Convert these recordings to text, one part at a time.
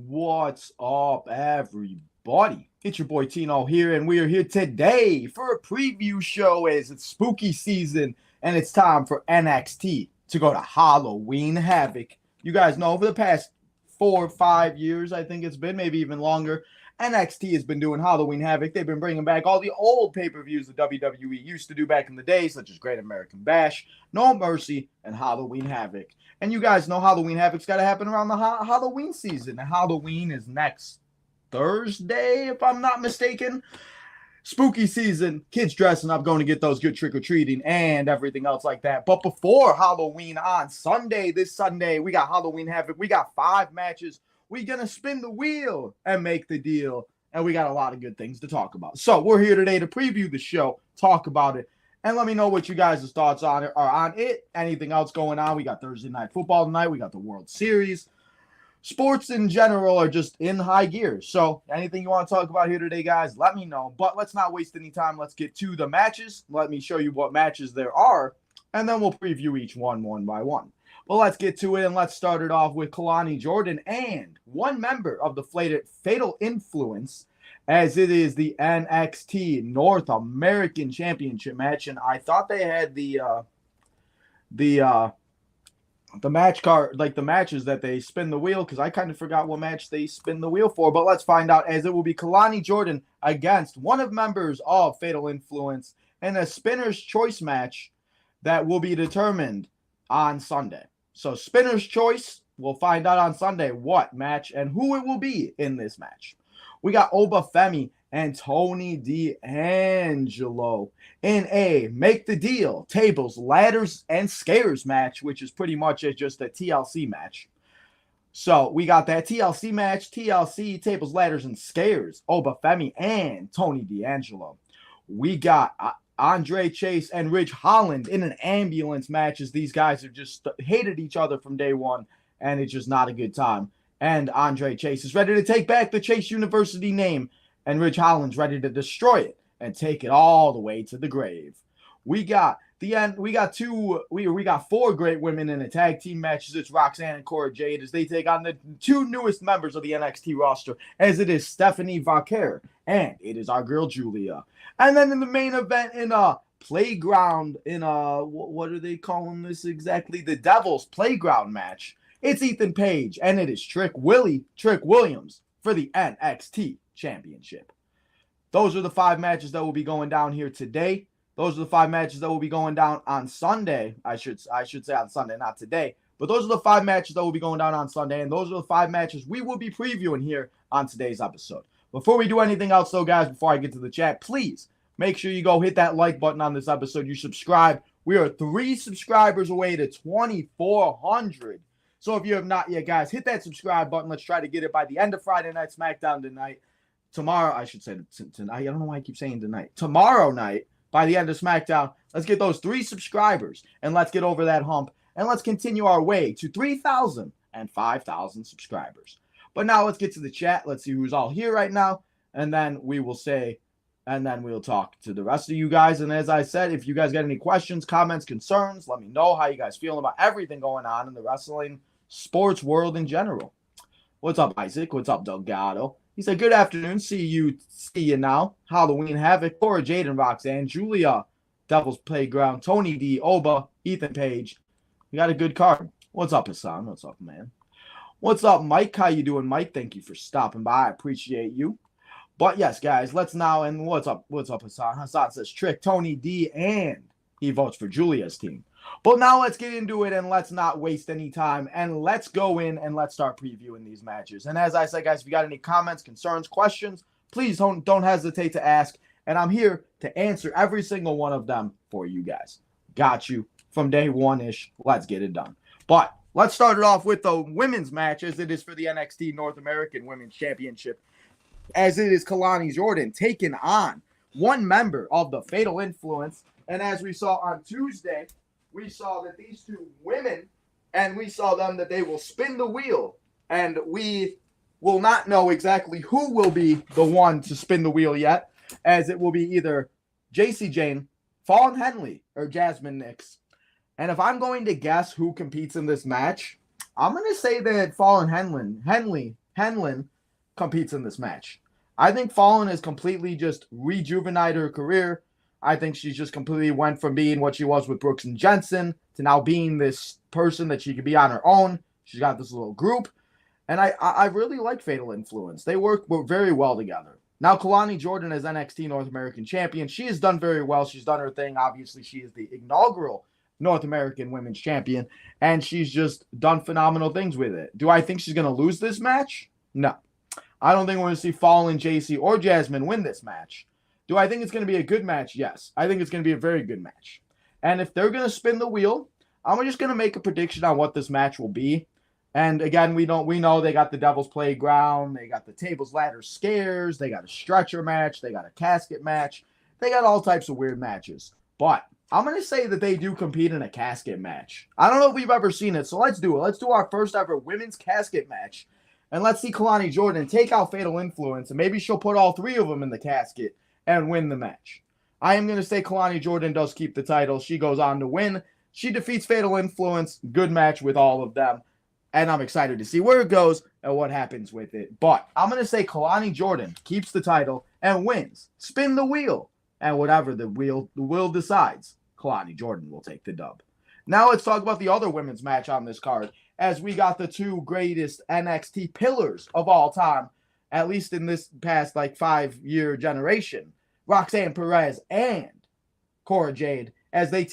What's up, everybody? It's your boy Tino here, and we are here today for a preview show as it's spooky season and it's time for NXT to go to Halloween Havoc. You guys know over the past 4 or 5 years, I think it's been, maybe even longer, NXT has been doing Halloween Havoc. They've been bringing back all the old pay-per-views the WWE used to do back in the day, such as Great American Bash, No Mercy, and Halloween Havoc. And you guys know Halloween Havoc's got to happen around the Halloween season. And Halloween is next Thursday, if I'm not mistaken. Spooky season, kids dressing up, going to get those good trick-or-treating and everything else like that. But before Halloween on Sunday, this Sunday, we got Halloween Havoc. We got 5 matches. We're going to spin the wheel and make the deal. And we got a lot of good things to talk about. So we're here today to preview the show, talk about it, and let me know what you guys' thoughts on it are on it. Anything else going on? We got Thursday Night Football tonight. We got the World Series. Sports in general are just in high gear. So anything you want to talk about here today, guys, let me know. But let's not waste any time. Let's get to the matches. Let me show you what matches there are, and then we'll preview each one by one. Well, let's get to it, and let's start it off with Kelani Jordan and one member of the Fatal Influence, as it is the NXT North American Championship match. And I thought they had the match card, like the matches that they spin the wheel, because I kind of forgot what match they spin the wheel for. But let's find out, as it will be Kelani Jordan against one of members of Fatal Influence in a spinner's choice match that will be determined on Sunday. So spinner's choice, we'll find out on Sunday what match and who it will be in this match. We got Oba Femi and Tony D'Angelo in a Make the Deal, Tables, Ladders, and Scares match, which is pretty much just a TLC match. So we got that TLC match, TLC, Tables, Ladders, and Scares, Oba Femi and Tony D'Angelo. We got Andre Chase and Ridge Holland in an ambulance match, as these guys have just hated each other from day one, and it's just not a good time. And Andre Chase is ready to take back the Chase University name, and Ridge Holland's ready to destroy it and take it all the way to the grave. We got we got 4 great women in a tag team matches. It's Roxanne and Cora Jade as they take on the 2 newest members of the NXT roster, as it is Stephanie Vaquer and it is our girl Julia. And then in the main event, in a playground, in a what are they calling this exactly? The Devil's Playground match. It's Ethan Page and it is Trick Williams for the NXT Championship. Those are the 5 matches that will be going down here today. Those are the 5 matches that will be going down on Sunday. I should say on Sunday, not today. But those are the 5 matches that will be going down on Sunday, and those are the 5 matches we will be previewing here on today's episode. Before we do anything else, though, guys, before I get to the chat, please make sure you go hit that like button on this episode. You subscribe. We are 3 subscribers away to 2,400. So if you have not yet, guys, hit that subscribe button. Let's try to get it by the end of Friday Night SmackDown tonight. Tomorrow, I should say tonight. I don't know why I keep saying tonight. Tomorrow night, by the end of SmackDown, let's get those 3 subscribers, and let's get over that hump, and let's continue our way to 3,000 and 5,000 subscribers. But now let's get to the chat. Let's see who's all here right now, and then we'll talk to the rest of you guys. And as I said, if you guys got any questions, comments, concerns, let me know how you guys feeling about everything going on in the wrestling sports world in general. What's up, Isaac? What's up, Delgado? He said, good afternoon. See you now. Halloween Havoc, Cora Jade and Roxanne, Julia, Devil's Playground, Tony D, Oba, Ethan Page. We got a good card. What's up, Hassan? What's up, man? What's up, Mike? How you doing, Mike? Thank you for stopping by. I appreciate you. But yes, guys, let's now, and what's up, Hassan? Hassan says Trick, Tony D, and he votes for Julia's team. But now let's get into it, and let's not waste any time, and let's go in and let's start previewing these matches. And as I said, guys, if you got any comments, concerns, questions, please don't hesitate to ask, and I'm here to answer every single one of them for you guys. Got you from day one-ish. Let's get it done. But let's start it off with the women's match, as it is for the NXT North American Women's Championship, as it is Kelani Jordan taking on one member of the Fatal Influence. And as we saw on Tuesday, we saw that these 2 women, and we saw them that they will spin the wheel, and we will not know exactly who will be the one to spin the wheel yet, as it will be either JC Jane, Fallon Henley, or Jasmine Nix. And if I'm going to guess who competes in this match, I'm going to say that Fallon Henley Henlin competes in this match. I think Fallon has completely just rejuvenated her career. I think she's just completely went from being what she was with Brooks and Jensen to now being this person that she could be on her own. She's got this little group. And I really like Fatal Influence. They work very well together. Now, Kalani Jordan as NXT North American Champion. She has done very well. She's done her thing. Obviously, she is the inaugural North American Women's Champion. And she's just done phenomenal things with it. Do I think she's going to lose this match? No. I don't think we're going to see Fallon, JC, or Jasmine win this match. Do I think it's going to be a good match? Yes. I think it's going to be a very good match. And if they're going to spin the wheel, I'm just going to make a prediction on what this match will be. And again, we know they got the Devil's Playground, they got the Tables, Ladders, Scares, they got a stretcher match, they got a casket match, they got all types of weird matches. But I'm going to say that they do compete in a casket match. I don't know if we've ever seen it, so let's do it. Let's do our first ever women's casket match. And let's see Kalani Jordan take out Fatal Influence, and maybe she'll put all three of them in the casket and win the match. I am going to say Kalani Jordan does keep the title. She goes on to win. She defeats Fatal Influence. Good match with all of them. And I'm excited to see where it goes and what happens with it. But I'm going to say Kalani Jordan keeps the title and wins. Spin the wheel. And whatever the wheel decides, Kalani Jordan will take the dub. Now let's talk about the other women's match on this card, as we got the two greatest NXT pillars of all time, at least in this past 5-year generation, Roxanne Perez and Cora Jade, as they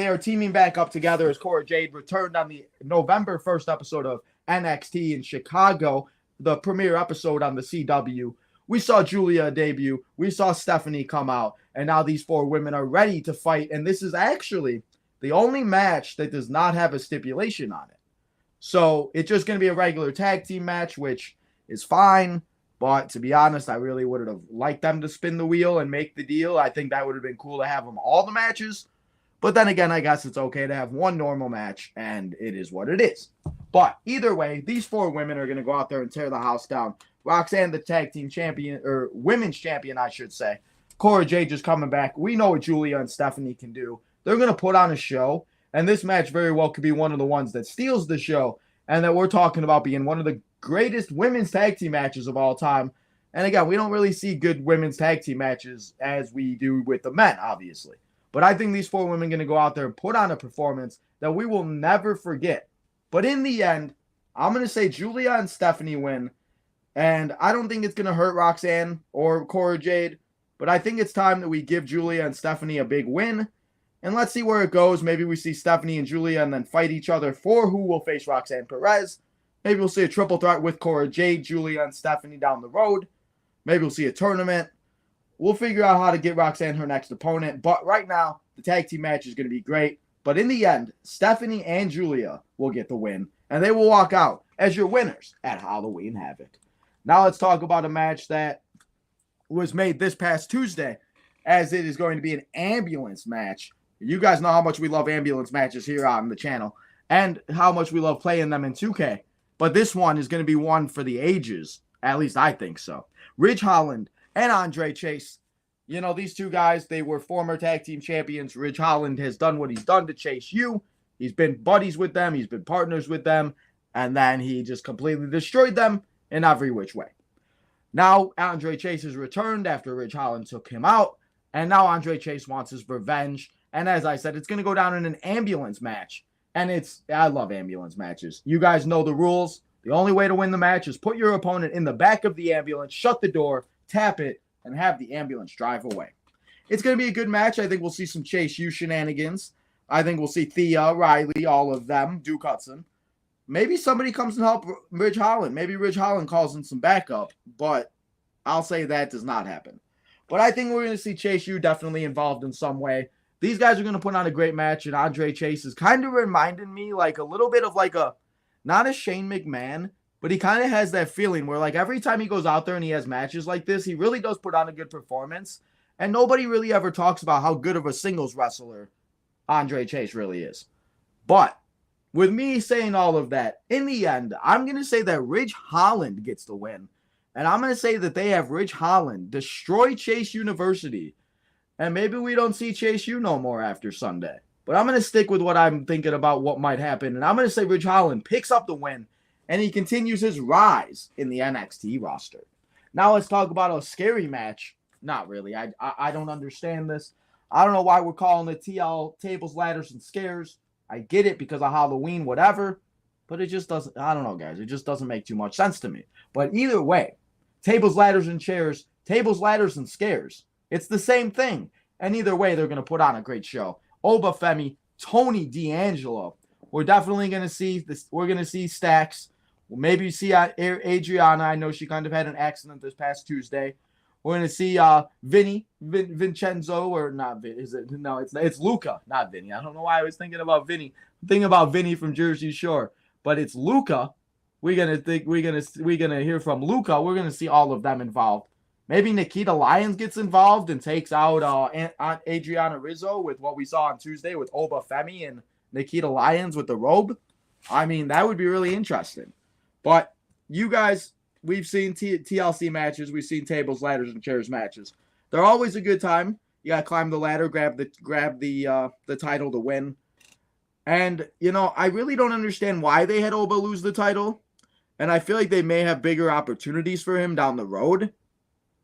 are teaming back up together, as Cora Jade returned on the November 1st episode of NXT in Chicago, the premiere episode on the CW. We saw Julia debut, we saw Stephanie come out, and now these four women are ready to fight, and this is actually the only match that does not have a stipulation on it. So it's just going to be a regular tag team match, which is fine. But to be honest, I really would have liked them to spin the wheel and make the deal. I think that would have been cool to have them all the matches. But then again, I guess it's okay to have one normal match, and it is what it is. But either way, these four women are going to go out there and tear the house down. Roxanne, the tag team champion, or women's champion, I should say. Cora Jade just coming back. We know what Julia and Stephanie can do. They're going to put on a show, and this match very well could be one of the ones that steals the show, and that we're talking about being one of the greatest women's tag team matches of all time. And again, we don't really see good women's tag team matches as we do with the men, obviously. But I think these four women are going to go out there and put on a performance that we will never forget. But in the end, I'm going to say Julia and Stephanie win. And I don't think it's going to hurt Roxanne or Cora Jade. But I think it's time that we give Julia and Stephanie a big win. And let's see where it goes. Maybe we see Stephanie and Julia and then fight each other for who will face Roxanne Perez. Maybe we'll see a triple threat with Cora Jade, Julia, and Stephanie down the road. Maybe we'll see a tournament. We'll figure out how to get Roxanne her next opponent. But right now, the tag team match is going to be great. But in the end, Stephanie and Julia will get the win. And they will walk out as your winners at Halloween Havoc. Now let's talk about a match that was made this past Tuesday, as it is going to be an ambulance match. You guys know how much we love ambulance matches here on the channel and how much we love playing them in 2K. But this one is going to be one for the ages. At least I think so. Ridge Holland and Andre Chase. You know, these two guys, they were former tag team champions. Ridge Holland has done what he's done to Chase U. He's been buddies with them. He's been partners with them. And then he just completely destroyed them in every which way. Now, Andre Chase has returned after Ridge Holland took him out. And now Andre Chase wants his revenge. And as I said, it's going to go down in an ambulance match. And I love ambulance matches. You guys know the rules. The only way to win the match is put your opponent in the back of the ambulance, shut the door, tap it, and have the ambulance drive away. It's going to be a good match. I think we'll see some Chase U shenanigans. I think we'll see Thea, Riley, all of them, Duke Hudson. Maybe somebody comes and help Ridge Holland. Maybe Ridge Holland calls in some backup, but I'll say that does not happen. But I think we're going to see Chase U definitely involved in some way. These guys are going to put on a great match, and Andre Chase is kind of reminding me like a little bit of like not a Shane McMahon, but he kind of has that feeling where like every time he goes out there and he has matches like this, he really does put on a good performance. And nobody really ever talks about how good of a singles wrestler Andre Chase really is. But with me saying all of that, in the end, I'm going to say that Ridge Holland gets the win. And I'm going to say that they have Ridge Holland destroy Chase University. And maybe we don't see Chase U no more after Sunday. But I'm going to stick with what I'm thinking about what might happen. And I'm going to say Ridge Holland picks up the win. and he continues his rise in the NXT roster. Now let's talk about a scary match. Not really. I don't understand this. I don't know why we're calling it TL Tables, Ladders, and Scares. I get it because of Halloween, whatever. But it just doesn't, I don't know, guys. It just doesn't make too much sense to me. But either way, tables, ladders, and chairs, tables, ladders, and scares. It's the same thing. And either way, they're going to put on a great show. Oba Femi, Tony D'Angelo. We're definitely going to see this. We're going to see Stacks. We'll maybe see Adriana. I know she kind of had an accident this past Tuesday. We're going to see Vincenzo, or not. Is it? No, it's Luca, not Vinny. I don't know why I was thinking about Vinny. I'm thinking about Vinny from Jersey Shore, but it's Luca. We're gonna hear from Luca. We're gonna see all of them involved. Maybe Nikita Lyons gets involved and takes out Adriana Rizzo with what we saw on Tuesday with Oba Femi and Nikita Lyons with the robe. I mean, that would be really interesting. But you guys, we've seen TLC matches. We've seen tables, ladders, and chairs matches. They're always a good time. You gotta climb the ladder, grab the title to win. And, you know, I really don't understand why they had Oba lose the title. And I feel like they may have bigger opportunities for him down the road.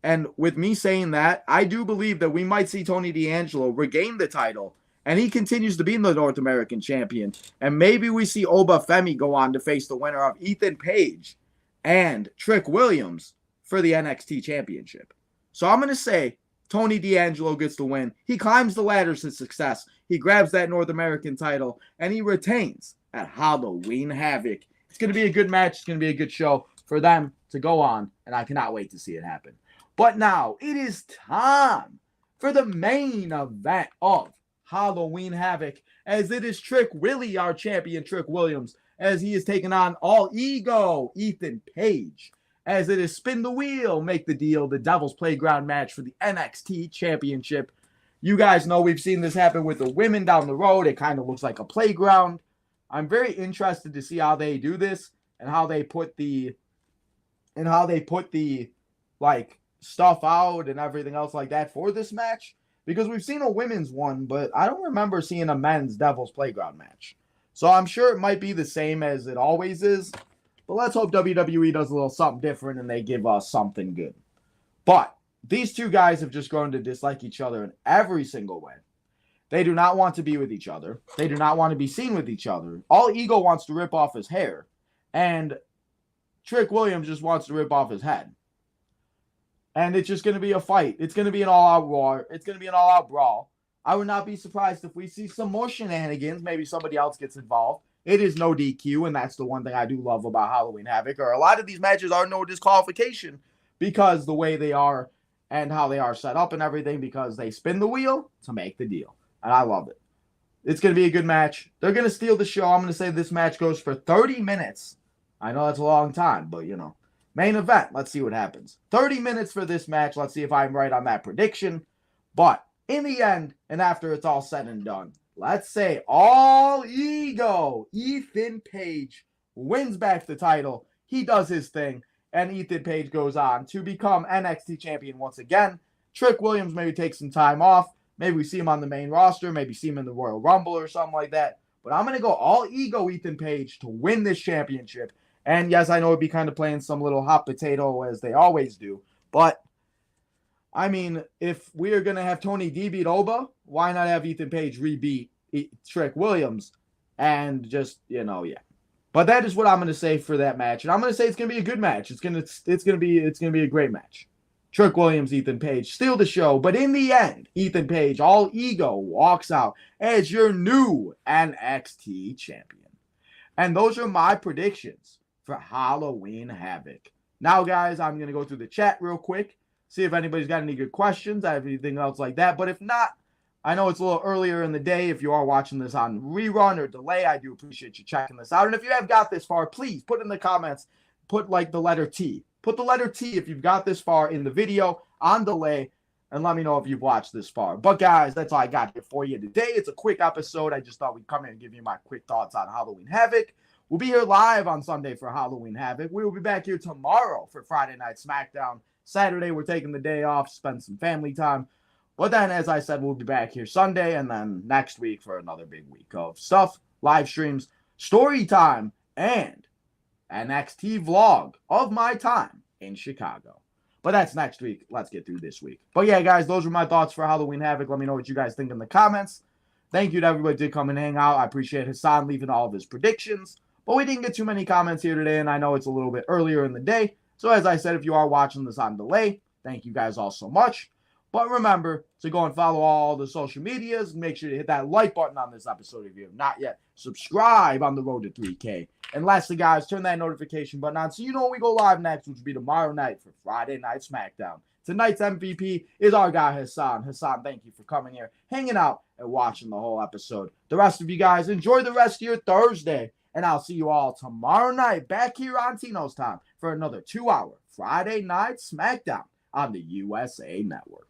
And with me saying that, I do believe that we might see Tony D'Angelo regain the title. And he continues to be the North American champion. And maybe we see Oba Femi go on to face the winner of Ethan Page and Trick Williams for the NXT championship. So I'm going to say Tony D'Angelo gets the win. He climbs the ladders to success. He grabs that North American title, and he retains at Halloween Havoc. It's going to be a good match. It's going to be a good show for them to go on, and I cannot wait to see it happen. But now it is time for the main event of Halloween Havoc, as it is Trick Willie, our champion, Trick Williams, as he is taking on All Ego, Ethan Page, as it is Spin the Wheel, Make the Deal, the Devil's Playground match for the NXT Championship. You guys know we've seen this happen with the women down the road. It kind of looks like a playground. I'm very interested to see how they do this and how they put the like stuff out and everything else like that for this match, because we've seen a women's one, but I don't remember seeing a men's Devil's Playground match. So I'm sure it might be the same as it always is, but let's hope WWE does a little something different and they give us something good. But these two guys have just grown to dislike each other in every single way. They do not want to be with each other. They do not want to be seen with each other. All Ego wants to rip off his hair, and Trick Williams just wants to rip off his head. And it's just going to be a fight. It's going to be an all-out war. It's going to be an all-out brawl. I would not be surprised if we see some more shenanigans. Maybe somebody else gets involved. It is no DQ, and that's the one thing I do love about Halloween Havoc. Or a lot of these matches are no disqualification because the way they are and how they are set up and everything, because they spin the wheel to make the deal. And I love it. It's going to be a good match. They're going to steal the show. I'm going to say this match goes for 30 minutes. I know that's a long time, but, you know. Main event. Let's see what happens. 30 minutes for this match. Let's see if I'm right on that prediction. But in the end, and after it's all said and done, let's say All Ego, Ethan Page, wins back the title. He does his thing. And Ethan Page goes on to become NXT champion once again. Trick Williams maybe takes some time off. Maybe we see him on the main roster. Maybe see him in the Royal Rumble or something like that. But I'm going to go All Ego Ethan Page to win this championship. And yes, I know it'd be kind of playing some little hot potato as they always do. But, I mean, if we are going to have Tony D beat Oba, why not have Ethan Page rebeat Trick Williams? And just, you know, yeah. But that is what I'm going to say for that match. And I'm going to say it's going to be a good match. It's going to be a great match. Trick Williams, Ethan Page steal the show. But in the end, Ethan Page, All Ego, walks out as your new NXT champion. And those are my predictions for Halloween Havoc. Now, guys, I'm going to go through the chat real quick, see if anybody's got any good questions, I have anything else like that. But if not, I know it's a little earlier in the day. If you are watching this on rerun or delay, I do appreciate you checking this out. And if you have got this far, please put in the comments, put like the letter T. Put the letter T if you've got this far in the video on delay, and let me know if you've watched this far. But, guys, that's all I got here for you today. It's a quick episode. I just thought we'd come in and give you my quick thoughts on Halloween Havoc. We'll be here live on Sunday for Halloween Havoc. We will be back here tomorrow for Friday Night SmackDown. Saturday, we're taking the day off, spend some family time. But then, as I said, we'll be back here Sunday, and then next week for another big week of stuff, live streams, story time, and NXT vlog of my time in Chicago. But that's next week. Let's get through this week. But yeah, guys, those were my thoughts for Halloween Havoc. Let me know what you guys think in the comments. Thank you to everybody who did come and hang out. I appreciate Hassan leaving all of his predictions. But we didn't get too many comments here today, and I know it's a little bit earlier in the day. So as I said, if you are watching this on delay, thank you guys all so much. But remember to go and follow all the social medias. Make sure to hit that like button on this episode if you have not yet. Subscribe on the road to 3K. And lastly, guys, turn that notification button on so you know when we go live next, which will be tomorrow night for Friday Night SmackDown. Tonight's MVP is our guy, Hassan. Hassan, thank you for coming here, hanging out, and watching the whole episode. The rest of you guys, enjoy the rest of your Thursday. And I'll see you all tomorrow night back here on Tino's Time for another 2-hour Friday Night SmackDown on the USA Network.